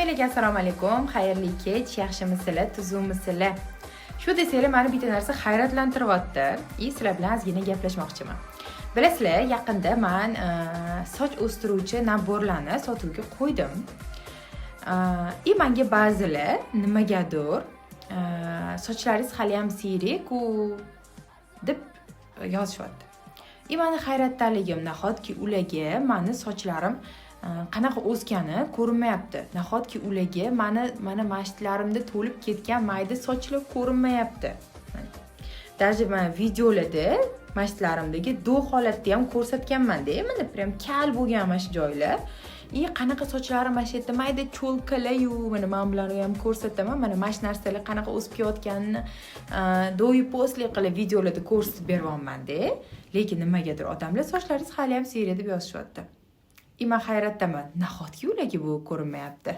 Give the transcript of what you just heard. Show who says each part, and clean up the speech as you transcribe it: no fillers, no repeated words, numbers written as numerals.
Speaker 1: Assalomu alaykum, xayrli kech, yaxshimisizlar, tuzukmisizlar? Shu desanglar, meni bitta narsa hayratlantiryapti. Sizlar bilan ozgina gaplashmoqchiman. Bilasizlar, yaqinda men soch o'stiruvchi naborlarni sotuvga qo'ydim. Menga ba'zilar nimagadir sochlaringiz hali ham siyrak-ku deb yozishyapti. Meni hayratdaligim nahotki ularga meni sochlarim qanaqa o'sgani ko'rinmayapti. Nahotki ularga mana mashtlarimda to'lib ketgan mayda sochlar ko'rinmayapti. Даже men videolarda mashtlarimdagi do'q holatda ham ko'rsatganman-da. Mana prям kal bo'lgan mana shu joylar. Qanaqa sochlarim mana shu yerda mayda cho'lkalar-yu, mana men bularni ham ko'rsataman. Mana mana shu narsalar qanaqa o'sib ketayotganini do'yi postli qilib videolarda ko'rsatib beryapman-da. Lekin nimagadir odamlar sochlaringiz hali ham siyrak deb yozishyapti. Men hayratdaman. Nahotki ularga bu ko'rinmayapti.